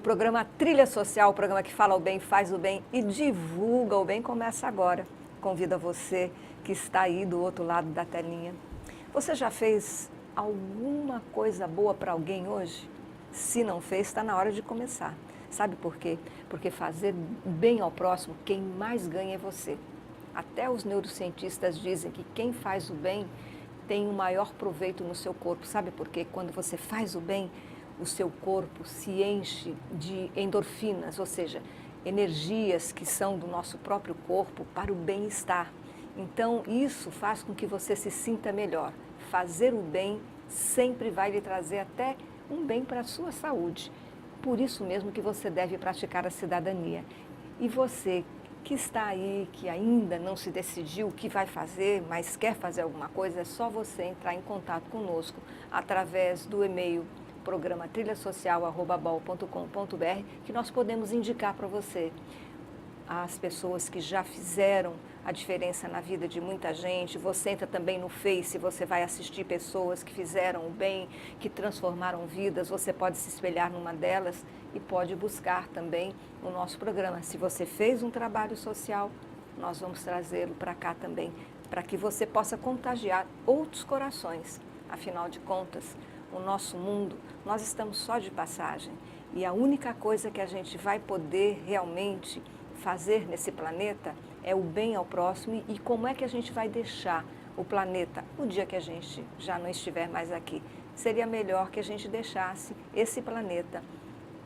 programa Trilha Social, o programa que fala o bem, faz o bem e divulga o bem, começa agora. Convido a você que está aí do outro lado da telinha. Você já fez alguma coisa boa para alguém hoje? Se não fez, está na hora de começar. Sabe por quê? Porque fazer bem ao próximo, quem mais ganha é você. Até os neurocientistas dizem que quem faz o bem tem um maior proveito no seu corpo. Sabe por quê? Quando você faz o bem, o seu corpo se enche de endorfinas, ou seja, energias que são do nosso próprio corpo para o bem-estar. Então, isso faz com que você se sinta melhor. Fazer o bem sempre vai lhe trazer até um bem para a sua saúde. Por isso mesmo que você deve praticar a cidadania. E você que está aí, que ainda não se decidiu o que vai fazer, mas quer fazer alguma coisa, é só você entrar em contato conosco através do e-mail programa trilhasocial@bol.com.br, que nós podemos indicar para você as pessoas que já fizeram a diferença na vida de muita gente. Você entra também no Face, você vai assistir pessoas que fizeram o bem, que transformaram vidas. Você pode se espelhar numa delas e pode buscar também o nosso programa. Se você fez um trabalho social, nós vamos trazê-lo para cá também, para que você possa contagiar outros corações. Afinal de contas, o nosso mundo, nós estamos só de passagem. E a única coisa que a gente vai poder realmente fazer nesse planeta é o bem ao próximo. E como é que a gente vai deixar o planeta o dia que a gente já não estiver mais aqui? Seria melhor que a gente deixasse esse planeta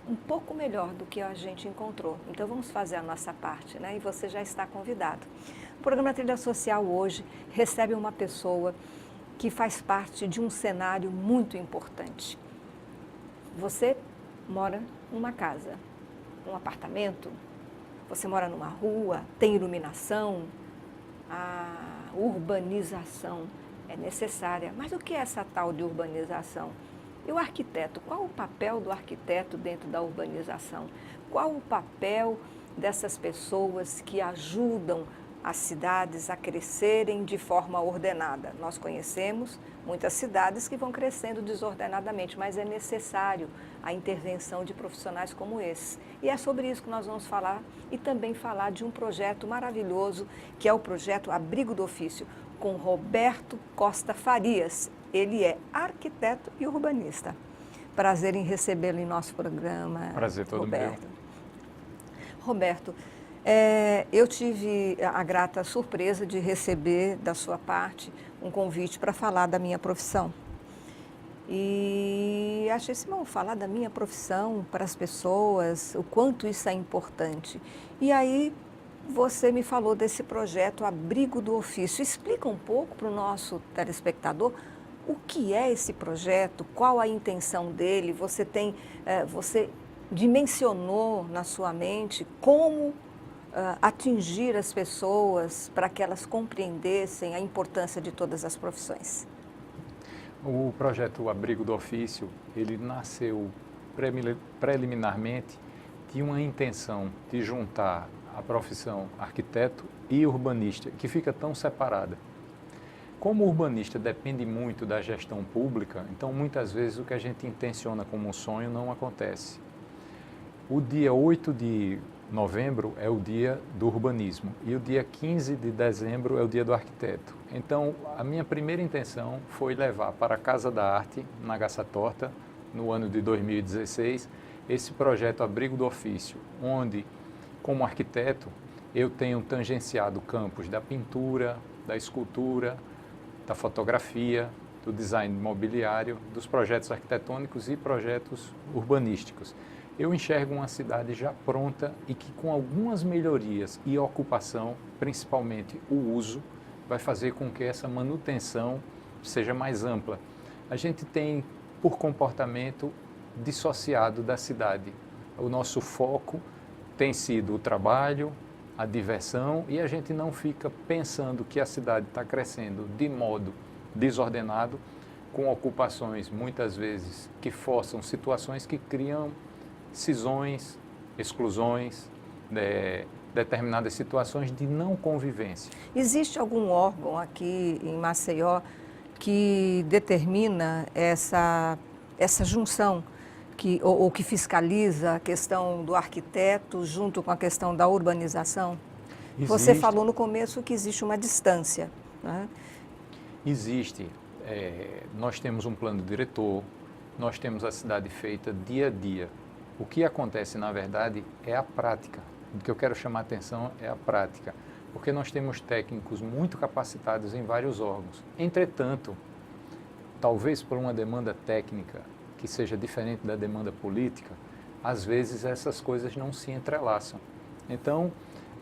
um pouco melhor do que a gente encontrou. Então vamos fazer a nossa parte, né? E você já está convidado. O programa Trilha Social hoje recebe uma pessoa que faz parte de um cenário muito importante. Você mora numa casa, num apartamento, você mora numa rua, tem iluminação, a urbanização é necessária. Mas o que é essa tal de urbanização? E o arquiteto? Qual o papel do arquiteto dentro da urbanização? Qual o papel dessas pessoas que ajudam as cidades a crescerem de forma ordenada? Nós conhecemos muitas cidades que vão crescendo desordenadamente, mas é necessário a intervenção de profissionais como esses. E é sobre isso que nós vamos falar e também falar de um projeto maravilhoso, que é o projeto Abrigo do Ofício, com Roberto Costa Farias. Ele é arquiteto e urbanista. Prazer em recebê-lo em nosso programa. Prazer todo Roberto. meu. Roberto, eu tive a grata surpresa de receber da sua parte um convite para falar da minha profissão. E achei assim, vamos falar da minha profissão para as pessoas, o quanto isso é importante. E aí você me falou desse projeto Abrigo do Ofício. Explica um pouco para o nosso telespectador o que é esse projeto, qual a intenção dele. Você dimensionou na sua mente como atingir as pessoas para que elas compreendessem a importância de todas as profissões. O projeto Abrigo do Ofício, ele nasceu preliminarmente de uma intenção de juntar a profissão arquiteto e urbanista, que fica tão separada. Como o urbanista depende muito da gestão pública, então muitas vezes o que a gente intenciona como um sonho não acontece. O dia 8 de novembro é o dia do urbanismo e o dia 15 de dezembro é o dia do arquiteto. Então, a minha primeira intenção foi levar para a Casa da Arte, na Gaça Torta, no ano de 2016, esse projeto Abrigo do Ofício, onde, como arquiteto, eu tenho tangenciado campos da pintura, da escultura, da fotografia, do design imobiliário, dos projetos arquitetônicos e projetos urbanísticos. Eu enxergo uma cidade já pronta e que com algumas melhorias e ocupação, principalmente o uso, vai fazer com que essa manutenção seja mais ampla. A gente tem, por comportamento, dissociado da cidade. O nosso foco tem sido o trabalho, a diversão, e a gente não fica pensando que a cidade está crescendo de modo desordenado, com ocupações muitas vezes que forçam situações que criam cisões, exclusões, determinadas situações de não convivência. Existe algum órgão aqui em Maceió que determina essa junção ou que fiscaliza a questão do arquiteto junto com a questão da urbanização? Você falou no começo que existe uma distância, né? Existe. Nós temos um plano diretor, nós temos a cidade feita dia a dia. O que acontece, na verdade, é a prática. O que eu quero chamar a atenção é a prática, porque nós temos técnicos muito capacitados em vários órgãos. Entretanto, talvez por uma demanda técnica que seja diferente da demanda política, às vezes essas coisas não se entrelaçam. Então,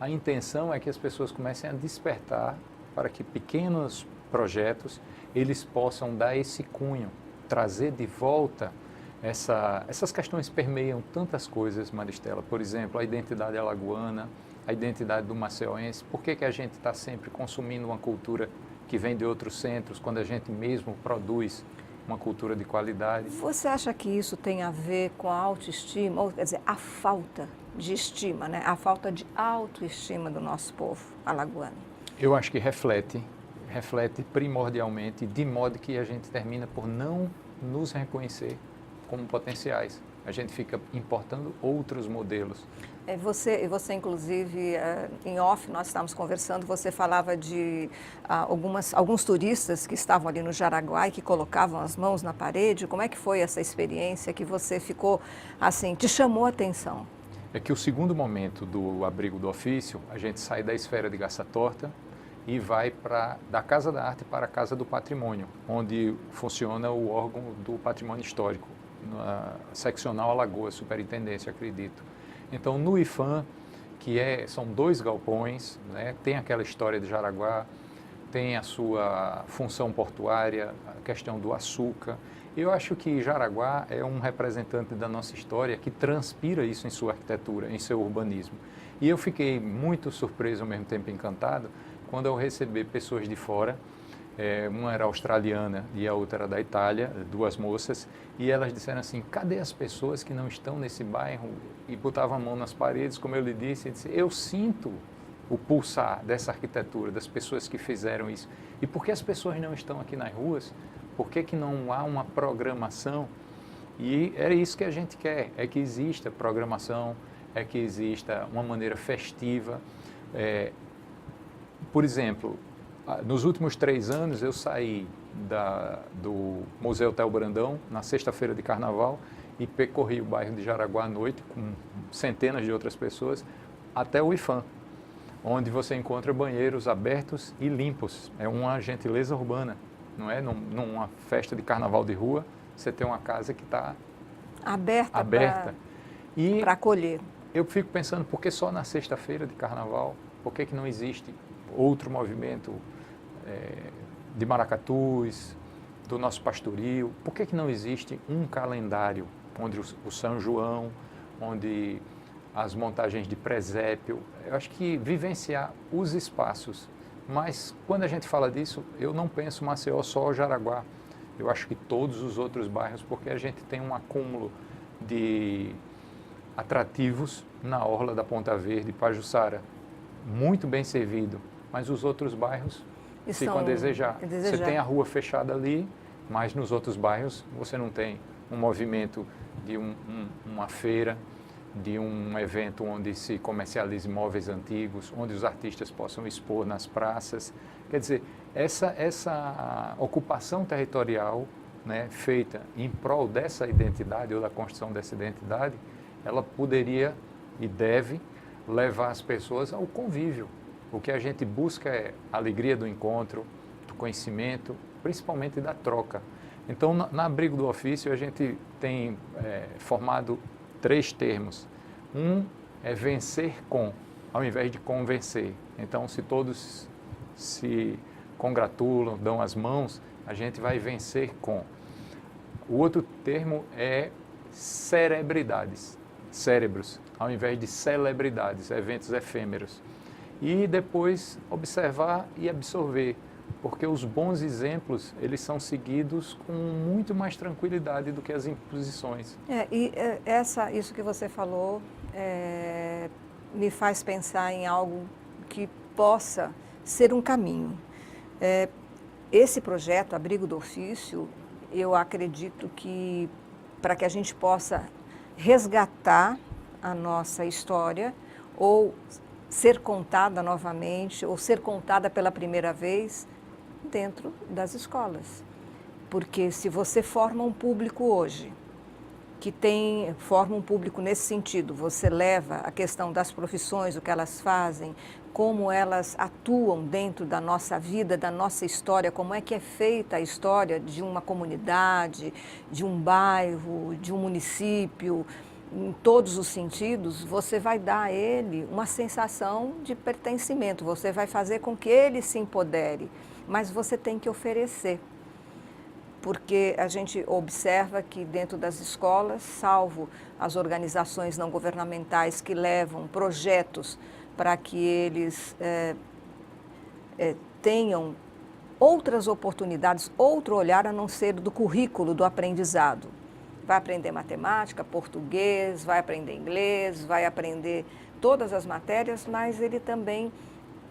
a intenção é que as pessoas comecem a despertar para que pequenos projetos eles possam dar esse cunho, trazer de volta essas questões permeiam tantas coisas, Maristela. Por exemplo, a identidade alagoana, a identidade do maceoense. Por que a gente está sempre consumindo uma cultura que vem de outros centros, quando a gente mesmo produz uma cultura de qualidade? Você acha que isso tem a ver com a autoestima, ou quer dizer, a falta de estima, né? A falta de autoestima do nosso povo alagoano? Eu acho que reflete primordialmente, de modo que a gente termina por não nos reconhecer como potenciais. A gente fica importando outros modelos. Você inclusive, em off, nós estávamos conversando, você falava de alguns turistas que estavam ali no Jaraguá e que colocavam as mãos na parede. Como é que foi essa experiência que você ficou, assim, te chamou a atenção? É que o segundo momento do Abrigo do Ofício, a gente sai da esfera de Garça Torta e vai da Casa da Arte para a Casa do Patrimônio, onde funciona o órgão do patrimônio histórico, na seccional Alagoas, Superintendência, acredito. Então, no IFAM, são 2 galpões, né, tem aquela história de Jaraguá, tem a sua função portuária, a questão do açúcar. Eu acho que Jaraguá é um representante da nossa história que transpira isso em sua arquitetura, em seu urbanismo. E eu fiquei muito surpreso, ao mesmo tempo encantado, quando eu recebi pessoas de fora. Uma era australiana e a outra era da Itália, 2 moças, e elas disseram assim: cadê as pessoas que não estão nesse bairro? E botavam a mão nas paredes, como eu lhe disse, e disse: eu sinto o pulsar dessa arquitetura, das pessoas que fizeram isso. E por que as pessoas não estão aqui nas ruas? Por que não há uma programação? E é isso que a gente quer, é que exista programação, é que exista uma maneira festiva. Por exemplo, nos últimos 3 anos eu saí do Museu Hotel Brandão na sexta-feira de carnaval e percorri o bairro de Jaraguá à noite com centenas de outras pessoas até o IFAM, onde você encontra banheiros abertos e limpos. É uma gentileza urbana, não é? Numa festa de carnaval de rua, você tem uma casa que está aberta para acolher. Eu fico pensando, por que só na sexta-feira de carnaval? Por que não existe outro movimento de maracatus, do nosso pastoril? Por que não existe um calendário onde o São João, onde as montagens de presépio? Eu acho que vivenciar os espaços. Mas quando a gente fala disso, eu não penso Maceió só Jaraguá. Eu acho que todos os outros bairros, porque a gente tem um acúmulo de atrativos na orla da Ponta Verde, Pajuçara, muito bem servido. Mas os outros bairros ficam a desejar. Você tem a rua fechada ali, mas nos outros bairros você não tem um movimento de uma feira, de um evento onde se comercialize móveis antigos, onde os artistas possam expor nas praças. Quer dizer, essa ocupação territorial, né, feita em prol dessa identidade ou da construção dessa identidade, ela poderia e deve levar as pessoas ao convívio. O que a gente busca é a alegria do encontro, do conhecimento, principalmente da troca. Então, na Abrigo do Ofício, a gente tem formado 3 termos. Um é vencer com, ao invés de convencer. Então, se todos se congratulam, dão as mãos, a gente vai vencer com. O outro termo é cerebridades, cérebros, ao invés de celebridades, eventos efêmeros. E depois observar e absorver, porque os bons exemplos, eles são seguidos com muito mais tranquilidade do que as imposições. Isso que você falou me faz pensar em algo que possa ser um caminho. Esse projeto, Abrigo do Ofício, eu acredito que para que a gente possa resgatar a nossa história ou ser contada novamente ou ser contada pela primeira vez dentro das escolas. Porque se você forma um público hoje, forma um público nesse sentido, você leva a questão das profissões, o que elas fazem, como elas atuam dentro da nossa vida, da nossa história, como é que é feita a história de uma comunidade, de um bairro, de um município, em todos os sentidos, você vai dar a ele uma sensação de pertencimento, você vai fazer com que ele se empodere, mas você tem que oferecer. Porque a gente observa que dentro das escolas, salvo as organizações não governamentais que levam projetos para que eles tenham outras oportunidades, outro olhar a não ser do currículo do aprendizado. Vai aprender matemática, português, vai aprender inglês, vai aprender todas as matérias, mas ele também,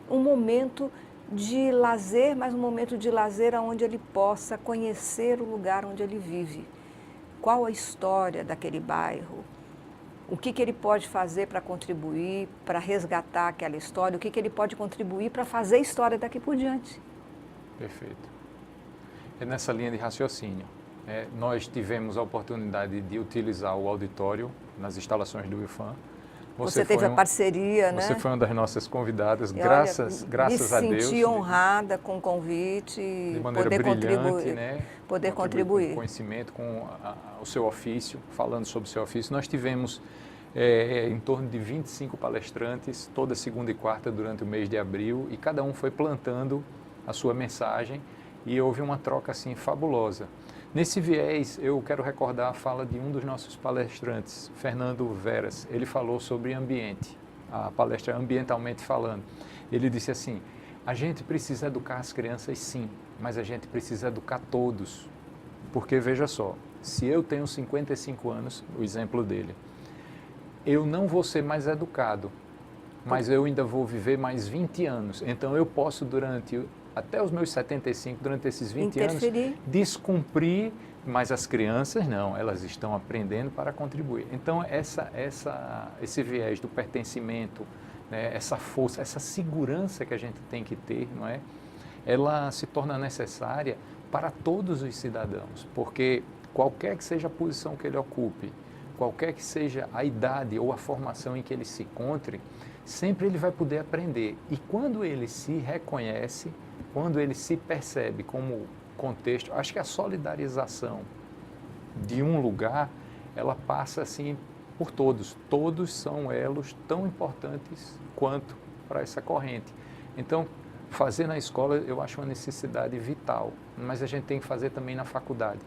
um momento de lazer, mas um momento de lazer onde ele possa conhecer o lugar onde ele vive. Qual a história daquele bairro? O que ele pode fazer para contribuir, para resgatar aquela história? O que ele pode contribuir para fazer história daqui por diante? Perfeito. É nessa linha de raciocínio. Nós tivemos a oportunidade de utilizar o auditório nas instalações do IFAM. Você teve a parceria, né? Você foi uma das nossas convidadas, e graças a Deus. Me senti honrada com o convite, de maneira poder brilhante, contribuir, né? Poder contribuir. Com conhecimento, com o seu ofício, falando sobre o seu ofício. Nós tivemos em torno de 25 palestrantes, toda segunda e quarta durante o mês de abril, e cada um foi plantando a sua mensagem e houve uma troca assim fabulosa. Nesse viés, eu quero recordar a fala de um dos nossos palestrantes, Fernando Veras. Ele falou sobre ambiente, a palestra Ambientalmente Falando. Ele disse assim, a gente precisa educar as crianças sim, mas a gente precisa educar todos. Porque, veja só, se eu tenho 55 anos, o exemplo dele, eu não vou ser mais educado, mas eu ainda vou viver mais 20 anos. Então, eu posso, até os meus 75, durante esses 20 anos, descumprir, mas as crianças não, elas estão aprendendo para contribuir. Então, esse viés do pertencimento, né, essa força, essa segurança que a gente tem que ter, não é? Ela se torna necessária para todos os cidadãos, porque qualquer que seja a posição que ele ocupe, qualquer que seja a idade ou a formação em que ele se encontre, sempre ele vai poder aprender. E quando ele se reconhece, quando ele se percebe como contexto, acho que a solidarização de um lugar, ela passa assim por todos. Todos são elos tão importantes quanto para essa corrente. Então, fazer na escola eu acho uma necessidade vital, mas a gente tem que fazer também na faculdade.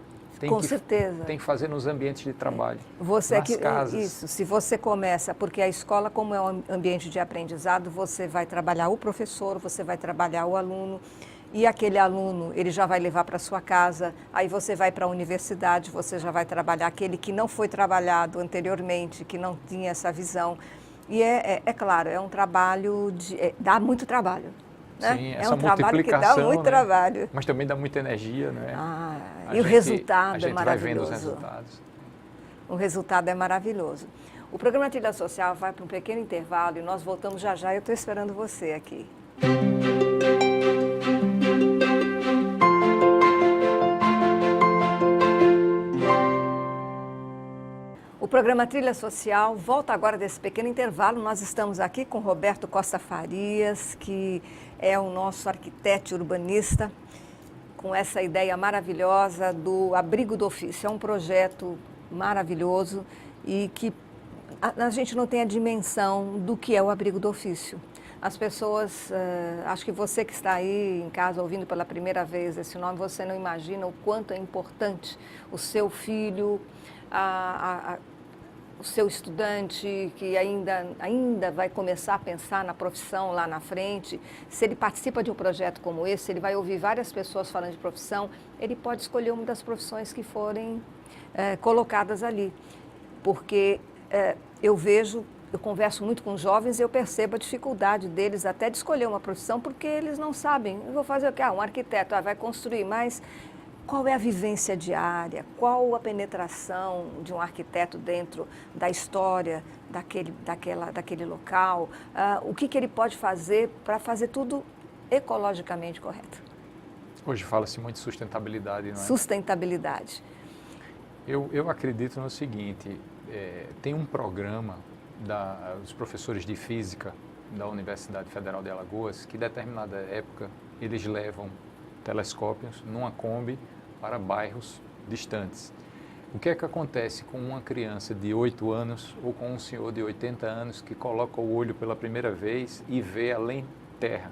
Com certeza. Tem que fazer nos ambientes de trabalho, nas casas. Isso, se você começa, porque a escola, como é um ambiente de aprendizado, você vai trabalhar o professor, você vai trabalhar o aluno, e aquele aluno, ele já vai levar para sua casa, aí você vai para a universidade, você já vai trabalhar aquele que não foi trabalhado anteriormente, que não tinha essa visão. E é claro, é um trabalho, dá muito trabalho. Né? Sim, é um trabalho que dá muito trabalho. Mas também dá muita energia, né? E o resultado é maravilhoso. A gente vai vendo os resultados. O resultado é maravilhoso. O programa Trilha Social vai para um pequeno intervalo e nós voltamos já já. Eu estou esperando você aqui. O programa Trilha Social volta agora desse pequeno intervalo. Nós estamos aqui com Roberto Costa Farias, que é o nosso arquiteto urbanista, com essa ideia maravilhosa do Abrigo do Ofício. É um projeto maravilhoso e que a gente não tem a dimensão do que é o Abrigo do Ofício. As pessoas, acho que você que está aí em casa ouvindo pela primeira vez esse nome, você não imagina o quanto é importante o seu filho, o seu estudante que ainda vai começar a pensar na profissão lá na frente, se ele participa de um projeto como esse, ele vai ouvir várias pessoas falando de profissão, ele pode escolher uma das profissões que forem colocadas ali. Porque eu converso muito com jovens e eu percebo a dificuldade deles até de escolher uma profissão, porque eles não sabem. Eu vou fazer o quê? Um arquiteto vai construir, mas Qual é a vivência diária? Qual a penetração de um arquiteto dentro da história daquele local? O que ele pode fazer para fazer tudo ecologicamente correto? Hoje fala-se muito de sustentabilidade, não é? Sustentabilidade. Eu acredito no seguinte, tem um programa dos professores de física da Universidade Federal de Alagoas que, em determinada época, eles levam telescópios numa Kombi para bairros distantes. O que é que acontece com uma criança de 8 anos ou com um senhor de 80 anos que coloca o olho pela primeira vez e vê além terra,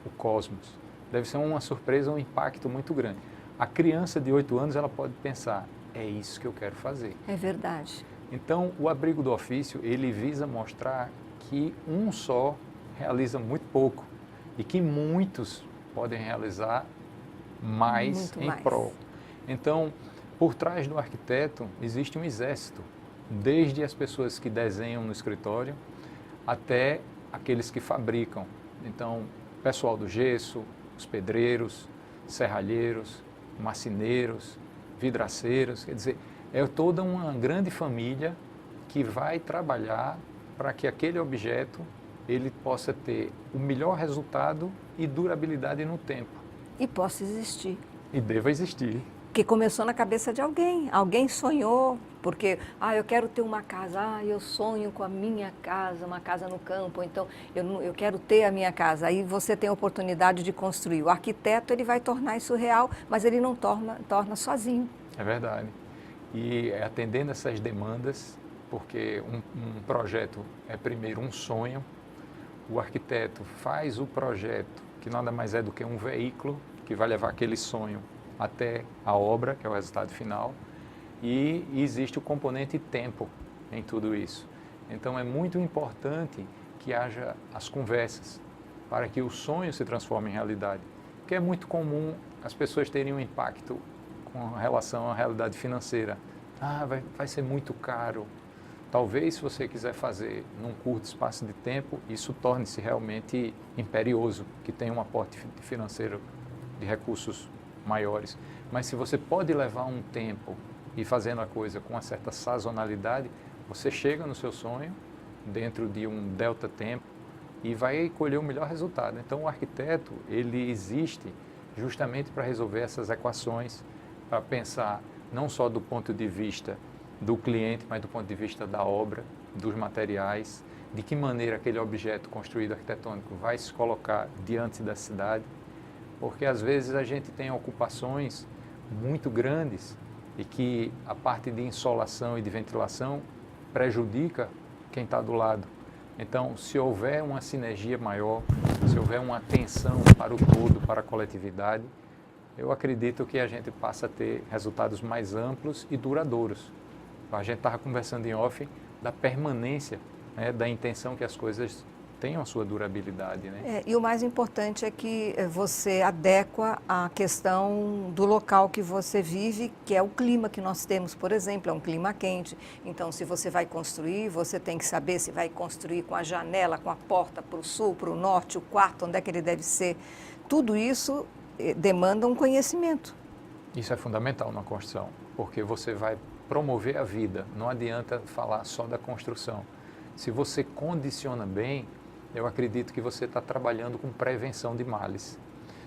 o cosmos? Deve ser uma surpresa, um impacto muito grande. A criança de 8 anos, ela pode pensar, é isso que eu quero fazer. É verdade. Então, o abrigo do ofício, ele visa mostrar que um só realiza muito pouco e que muitos podem realizar mais Muito em mais. prol. Então, por trás do arquiteto existe um exército, desde as pessoas que desenham no escritório até aqueles que fabricam. Então, pessoal do gesso, os pedreiros, serralheiros, marceneiros, vidraceiros, quer dizer, é toda uma grande família que vai trabalhar para que aquele objeto ele possa ter o melhor resultado e durabilidade no tempo. E possa existir. E deva existir. Que começou na cabeça de alguém. Alguém sonhou, porque, eu quero ter uma casa, eu sonho com a minha casa, uma casa no campo, então eu quero ter a minha casa. Aí você tem a oportunidade de construir. O arquiteto, ele vai tornar isso real, mas ele não torna sozinho. É verdade. E atendendo essas demandas, porque um projeto é primeiro um sonho, o arquiteto faz o projeto, que nada mais é do que um veículo que vai levar aquele sonho até a obra, que é o resultado final, e existe o componente tempo em tudo isso. Então é muito importante que haja as conversas para que o sonho se transforme em realidade, porque é muito comum as pessoas terem um impacto com relação à realidade financeira. Vai ser muito caro. Talvez, se você quiser fazer num curto espaço de tempo, isso torne-se realmente imperioso, que tenha um aporte financeiro de recursos maiores. Mas se você pode levar um tempo e fazendo a coisa com uma certa sazonalidade, você chega no seu sonho dentro de um delta tempo e vai colher o melhor resultado. Então, o arquiteto, ele existe justamente para resolver essas equações, para pensar não só do ponto de vista do cliente, mas do ponto de vista da obra, dos materiais, de que maneira aquele objeto construído arquitetônico vai se colocar diante da cidade, porque às vezes a gente tem ocupações muito grandes e que a parte de insolação e de ventilação prejudica quem está do lado. Então, se houver uma sinergia maior, se houver uma atenção para o todo, para a coletividade, eu acredito que a gente passa a ter resultados mais amplos e duradouros. A gente estava conversando em off da permanência, né, da intenção que as coisas tenham a sua durabilidade. Né? E o mais importante é que você adequa a questão do local que você vive, que é o clima que nós temos, por exemplo, é um clima quente. Então, se você vai construir, você tem que saber se vai construir com a janela, com a porta para o sul, para o norte, o quarto, onde é que ele deve ser. Tudo isso demanda um conhecimento. Isso é fundamental na construção, porque você vai promover a vida, não adianta falar só da construção. Se você condiciona bem, eu acredito que você está trabalhando com prevenção de males.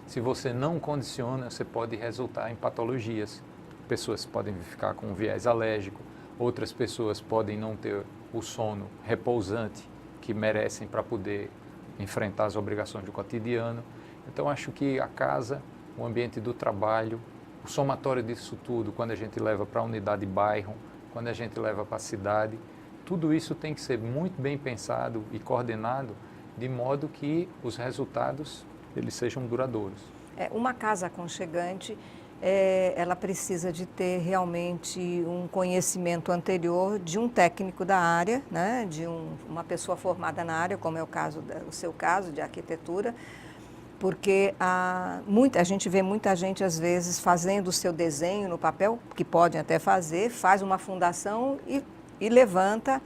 Se você não condiciona, você pode resultar em patologias. Pessoas podem ficar com viés alérgico, outras pessoas podem não ter o sono repousante que merecem para poder enfrentar as obrigações do cotidiano. Então, acho que a casa, o ambiente do trabalho, o somatório disso tudo, quando a gente leva para a unidade de bairro, quando a gente leva para a cidade, tudo isso tem que ser muito bem pensado e coordenado de modo que os resultados eles sejam duradouros. Uma casa aconchegante, ela precisa de ter realmente um conhecimento anterior de um técnico da área, né, de uma pessoa formada na área, como é o seu caso de arquitetura, porque a gente vê muita gente, às vezes, fazendo o seu desenho no papel, que podem até fazer, faz uma fundação e levanta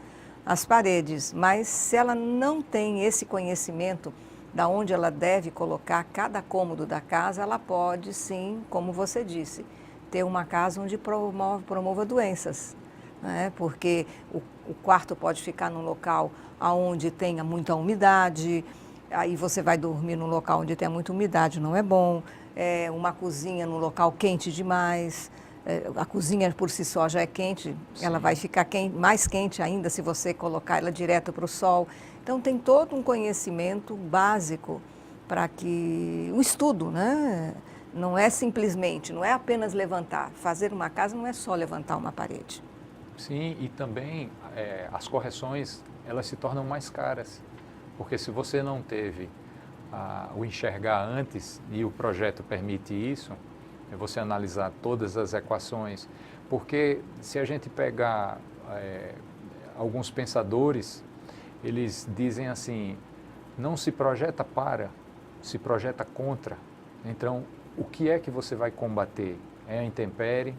as paredes. Mas se ela não tem esse conhecimento da onde ela deve colocar cada cômodo da casa, ela pode sim, como você disse, ter uma casa onde promova doenças, né? Porque o quarto pode ficar num local onde tenha muita umidade, aí você vai dormir num local onde tem muita umidade, não é bom. Uma cozinha num local quente demais, a cozinha por si só já é quente, sim, ela vai ficar mais quente ainda se você colocar ela direto para o sol. Então tem todo um conhecimento básico para que o estudo, né? Não é simplesmente, não é apenas levantar. Fazer uma casa não é só levantar uma parede. Sim, e também as correções, elas se tornam mais caras, porque se você não teve o enxergar antes, e o projeto permite isso, é você analisar todas as equações, porque se a gente pegar alguns pensadores, eles dizem assim, não se projeta para, se projeta contra. Então, o que é que você vai combater? É a intempérie?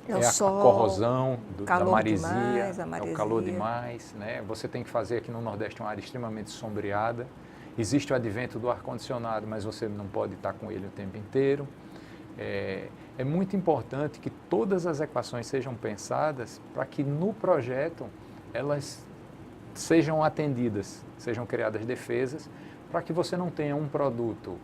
É a corrosão da maresia, é o calor demais, né? Você tem que fazer aqui no Nordeste uma área extremamente sombreada. Existe o advento do ar-condicionado, mas você não pode estar com ele o tempo inteiro. É muito importante que todas as equações sejam pensadas para que no projeto elas sejam atendidas, sejam criadas defesas, para que você não tenha um produto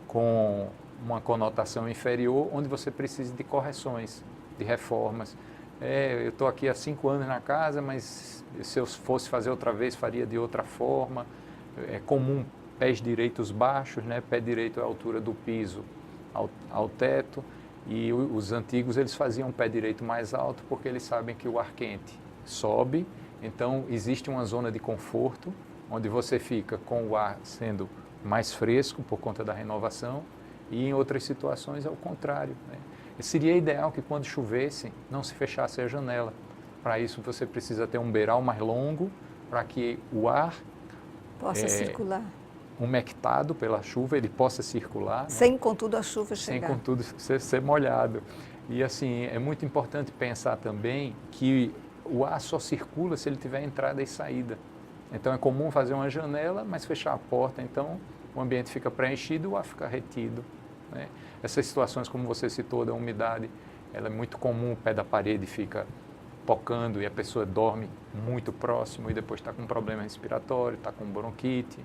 com uma conotação inferior, onde você precise de correções, de reformas. Eu estou aqui há 5 anos na casa, mas se eu fosse fazer outra vez, faria de outra forma. É comum pés direitos baixos, né? Pé direito é a altura do piso ao teto, e os antigos eles faziam pé direito mais alto, porque eles sabem que o ar quente sobe, então existe uma zona de conforto, onde você fica com o ar sendo mais fresco por conta da renovação, e em outras situações é o contrário, né? Seria ideal que quando chovesse não se fechasse a janela. Para isso você precisa ter um beiral mais longo, para que o ar possa circular, umectado pela chuva, ele possa circular, sem, né? Contudo, a chuva chegar. Sem, contudo, ser molhado. E assim, é muito importante pensar também que o ar só circula se ele tiver entrada e saída. Então é comum fazer uma janela, mas fechar a porta, então o ambiente fica preenchido e o ar fica retido, né? Essas situações, como você citou, da umidade, ela é muito comum, o pé da parede fica pocando e a pessoa dorme muito próximo e depois está com um problema respiratório, está com bronquite.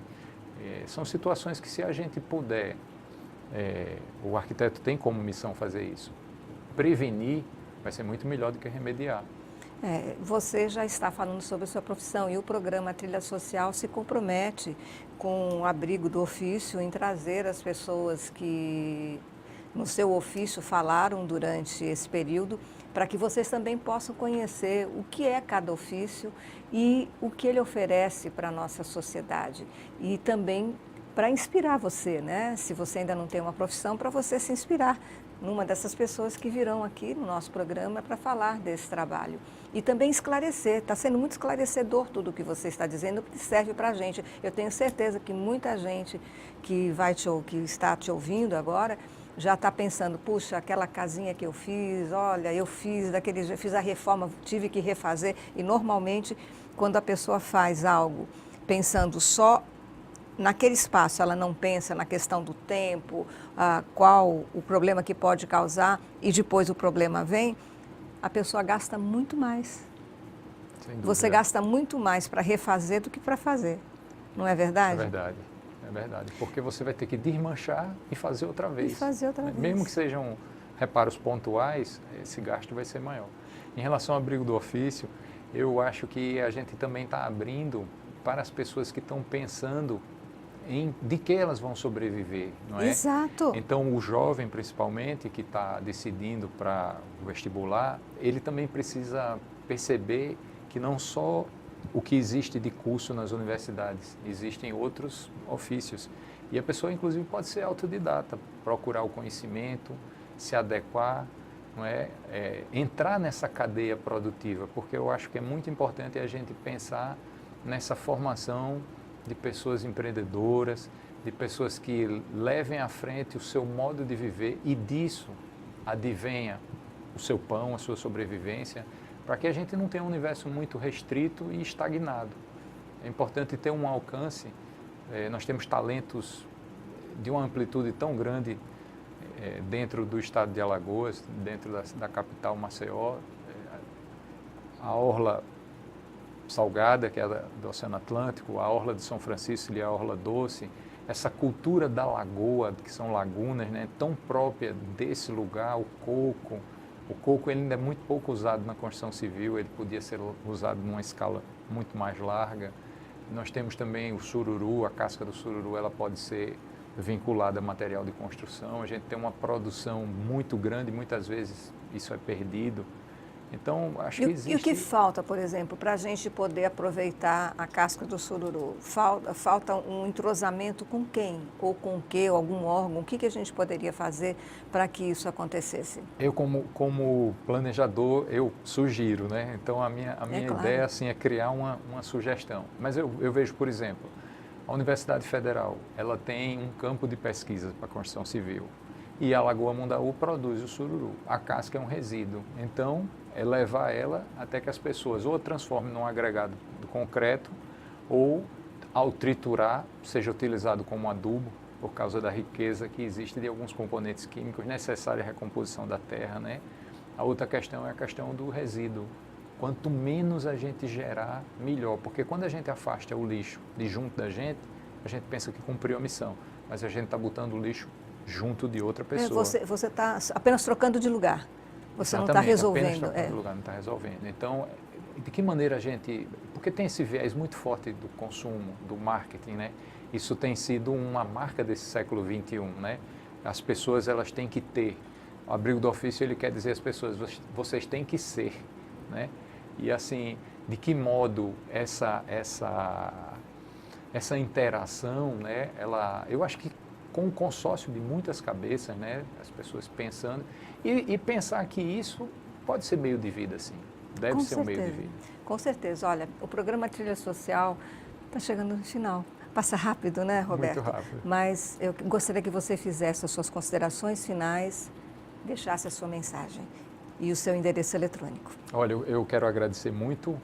São situações que, se a gente puder, o arquiteto tem como missão fazer isso. Prevenir vai ser muito melhor do que remediar. Você já está falando sobre a sua profissão, e o programa Trilha Social se compromete com o abrigo do ofício em trazer as pessoas que no seu ofício falaram durante esse período, para que vocês também possam conhecer o que é cada ofício e o que ele oferece para a nossa sociedade. E também para inspirar você, né? Se você ainda não tem uma profissão, para você se inspirar numa dessas pessoas que virão aqui no nosso programa para falar desse trabalho. E também esclarecer, está sendo muito esclarecedor tudo o que você está dizendo, que serve para a gente. Eu tenho certeza que muita gente que está te ouvindo agora já está pensando, puxa, aquela casinha que eu fiz, olha, eu fiz a reforma, tive que refazer. E normalmente, quando a pessoa faz algo pensando só naquele espaço, ela não pensa na questão do tempo, qual o problema que pode causar, e depois o problema vem, a pessoa gasta muito mais. Você gasta muito mais para refazer do que para fazer, não é verdade? É verdade. É verdade, porque você vai ter que desmanchar e fazer outra vez. Mesmo que sejam reparos pontuais, esse gasto vai ser maior. Em relação ao abrigo do ofício, eu acho que a gente também está abrindo para as pessoas que estão pensando de que elas vão sobreviver, não é? Exato. Então, o jovem, principalmente, que está decidindo para o vestibular, ele também precisa perceber que não só o que existe de curso nas universidades, existem outros ofícios. E a pessoa, inclusive, pode ser autodidata, procurar o conhecimento, se adequar, não é? Entrar nessa cadeia produtiva, porque eu acho que é muito importante a gente pensar nessa formação de pessoas empreendedoras, de pessoas que levem à frente o seu modo de viver, e disso advenha o seu pão, a sua sobrevivência, para que a gente não tenha um universo muito restrito e estagnado. É importante ter um alcance Nós temos talentos de uma amplitude tão grande dentro do estado de Alagoas, dentro da capital Maceió, a orla salgada, que é do Oceano Atlântico, a orla de São Francisco e a orla doce, essa cultura da lagoa, que são lagunas, né, tão própria desse lugar, o coco. O coco ele ainda é muito pouco usado na construção civil, ele podia ser usado numa escala muito mais larga. Nós temos também o sururu, a casca do sururu, ela pode ser vinculada a material de construção. A gente tem uma produção muito grande, muitas vezes isso é perdido. Então, acho que existe... E o que falta, por exemplo, para a gente poder aproveitar a casca do sururu? Falta um entrosamento com quem? Ou com o quê? Algum órgão? O que a gente poderia fazer para que isso acontecesse? Eu, como planejador, eu sugiro, né? Então, a minha claro. ideia assim, é criar uma sugestão. Mas eu vejo, por exemplo, a Universidade Federal, ela tem um campo de pesquisa para construção civil. E a Lagoa Mundaú produz o sururu. A casca é um resíduo. Então, é levar ela até que as pessoas ou transformem num agregado do concreto ou, ao triturar, seja utilizado como adubo, por causa da riqueza que existe de alguns componentes químicos necessários à recomposição da terra, né? A outra questão é a questão do resíduo. Quanto menos a gente gerar, melhor. Porque quando a gente afasta o lixo de junto da gente pensa que cumpriu a missão. Mas a gente está botando o lixo junto de outra pessoa. Você está apenas trocando de lugar. Você Exatamente, não está resolvendo. Apenas trocando de lugar, não está resolvendo. Então, de que maneira a gente... Porque tem esse viés muito forte do consumo, do marketing, né? Isso tem sido uma marca desse século XXI, né? As pessoas, elas têm que ter. O abrigo do ofício, ele quer dizer às pessoas, vocês têm que ser, né? E assim, de que modo essa interação, né? Eu acho que com um consórcio de muitas cabeças, né? As pessoas pensando, e pensar que isso pode ser meio de vida, sim. Deve ser um meio de vida. Com certeza. Olha, o programa Trilha Social está chegando no final. Passa rápido, né, Roberto? Muito rápido. Mas eu gostaria que você fizesse as suas considerações finais, deixasse a sua mensagem e o seu endereço eletrônico. Olha, eu quero agradecer muito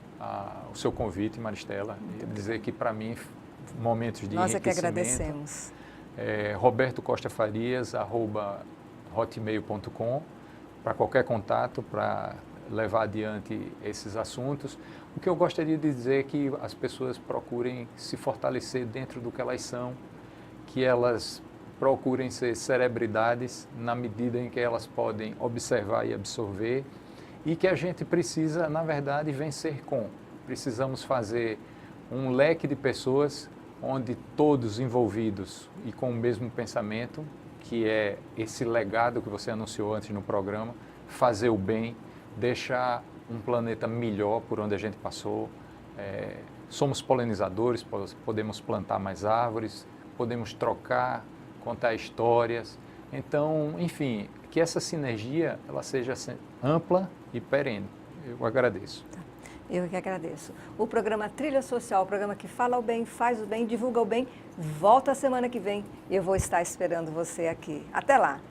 o seu convite, Maristela, e dizer que para mim, momentos de Nós é que enriquecimento... agradecemos. robertocostafarias@hotmail.com para qualquer contato, para levar adiante esses assuntos. O que eu gostaria de dizer é que as pessoas procurem se fortalecer dentro do que elas são, que elas procurem ser celebridades na medida em que elas podem observar e absorver, e que a gente precisa, na verdade, vencer com. Precisamos fazer um leque de pessoas onde todos envolvidos e com o mesmo pensamento, que é esse legado que você anunciou antes no programa, fazer o bem, deixar um planeta melhor por onde a gente passou. Somos polinizadores, podemos plantar mais árvores, podemos trocar, contar histórias. Então, enfim, que essa sinergia ela seja ampla e perene. Eu agradeço. Eu que agradeço. O programa Trilha Social, o programa que fala o bem, faz o bem, divulga o bem, volta a semana que vem. Eu vou estar esperando você aqui. Até lá!